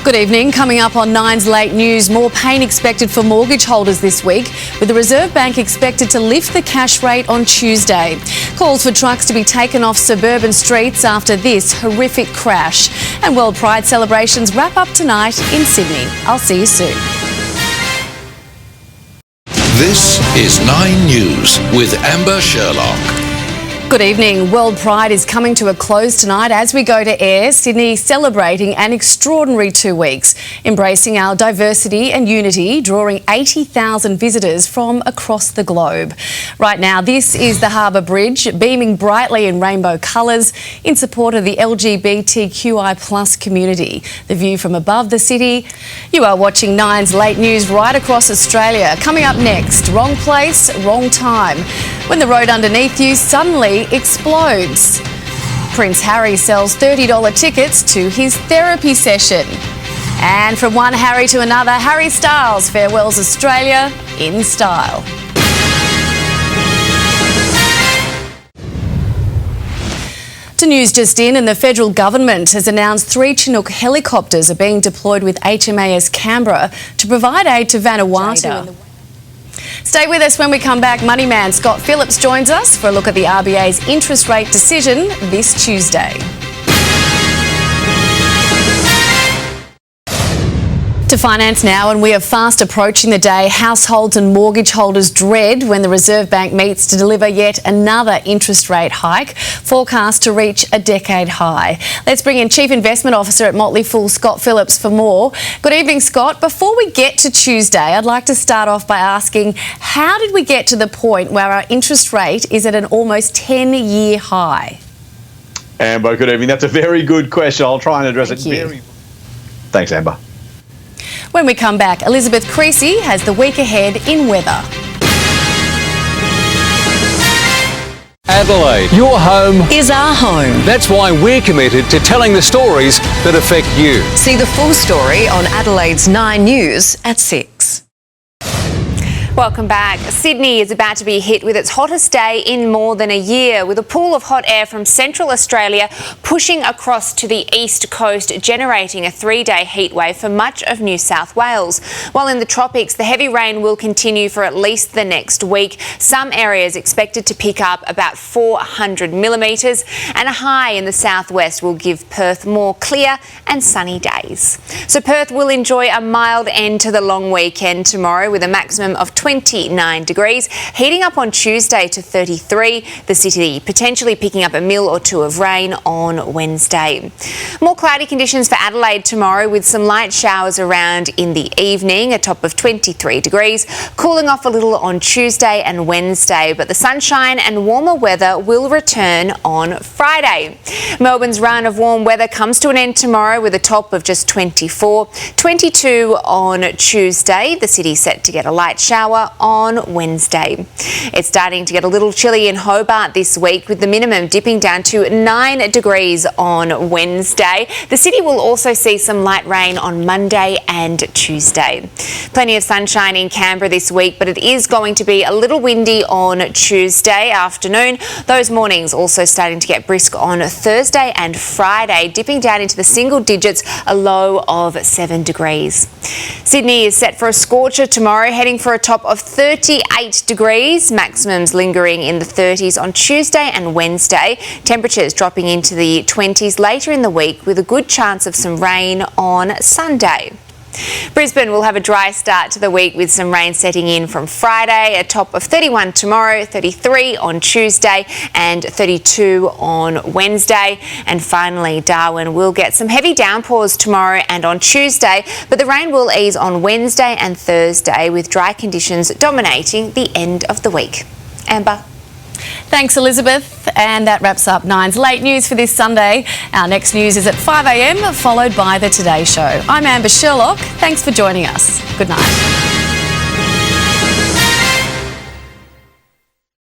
Good evening. Coming up on Nine's Late News, more pain expected for mortgage holders this week, with the Reserve Bank expected to lift the cash rate on Tuesday. Calls for trucks to be taken off suburban streets after this horrific crash. And World Pride celebrations wrap up tonight in Sydney. I'll see you soon. This is 9 News with Sherlock. Good evening. World Pride is coming to a close tonight as we go to air. Sydney celebrating an extraordinary 2 weeks, embracing our diversity and unity, drawing 80,000 visitors from across the globe. Right now, this is the Harbour Bridge, beaming brightly in rainbow colours in support of the LGBTQI+ community. The view from above the city. You are watching Nine's Late News right across Australia. Coming up next, wrong place, wrong time. When the road underneath you suddenly explodes. Prince Harry sells $30 tickets to his therapy session. And from one Harry to another, Harry Styles farewells Australia in style. To news just in, and the federal government has announced 3 Chinook helicopters are being deployed with HMAS Canberra to provide aid to Vanuatu. Stay with us when we come back. Money man Scott Phillips joins us for a look at the RBA's interest rate decision this Tuesday. To finance now, and we are fast approaching the day households and mortgage holders dread when the Reserve Bank meets to deliver yet another interest rate hike, forecast to reach a decade high. Let's bring in Chief Investment Officer at Motley Fool, Scott Phillips, for more. Good evening, Scott. Before we get to Tuesday, I'd like to start off by asking, how did we get to the point where our interest rate is at an almost 10-year high? Amber, good evening. That's a very good question. I'll try and address it. Thanks, Amber. When we come back, Elizabeth Creasy has the week ahead in weather. Adelaide, your home is our home. That's why we're committed to telling the stories that affect you. See the full story on Adelaide's 9 News at 6. Welcome back. Sydney is about to be hit with its hottest day in more than a year, with a pool of hot air from central Australia pushing across to the east coast, generating a 3-day heatwave for much of New South Wales. While in the tropics, the heavy rain will continue for at least the next week. Some areas expected to pick up about 400 millimetres, and a high in the southwest will give Perth more clear and sunny days. So Perth will enjoy a mild end to the long weekend tomorrow, with a maximum of 29 degrees, heating up on Tuesday to 33. The city potentially picking up a mil or two of rain on Wednesday. More cloudy conditions for Adelaide tomorrow, with some light showers around in the evening, a top of 23 degrees, cooling off a little on Tuesday and Wednesday, but the sunshine and warmer weather will return on Friday. Melbourne's run of warm weather comes to an end tomorrow with a top of just 24, 22 on Tuesday. The city's set to get a light shower on Wednesday. It's starting to get a little chilly in Hobart this week, with the minimum dipping down to 9 degrees on Wednesday. The city will also see some light rain on Monday and Tuesday. Plenty of sunshine in Canberra this week, but it is going to be a little windy on Tuesday afternoon. Those mornings also starting to get brisk on Thursday and Friday, dipping down into the single digits, a low of 7 degrees. Sydney is set for a scorcher tomorrow, heading for a top of 38 degrees, maximums lingering in the 30s on Tuesday and Wednesday. Temperatures dropping into the 20s later in the week, with a good chance of some rain on Sunday. Brisbane will have a dry start to the week, with some rain setting in from Friday, a top of 31 tomorrow, 33 on Tuesday and 32 on Wednesday. And finally, Darwin will get some heavy downpours tomorrow and on Tuesday, but the rain will ease on Wednesday and Thursday, with dry conditions dominating the end of the week. Amber. Thanks, Elizabeth. And that wraps up Nine's Late News for this Sunday. Our next news is at 5 a.m, followed by the Today Show. I'm Sherlock. Thanks for joining us. Good night.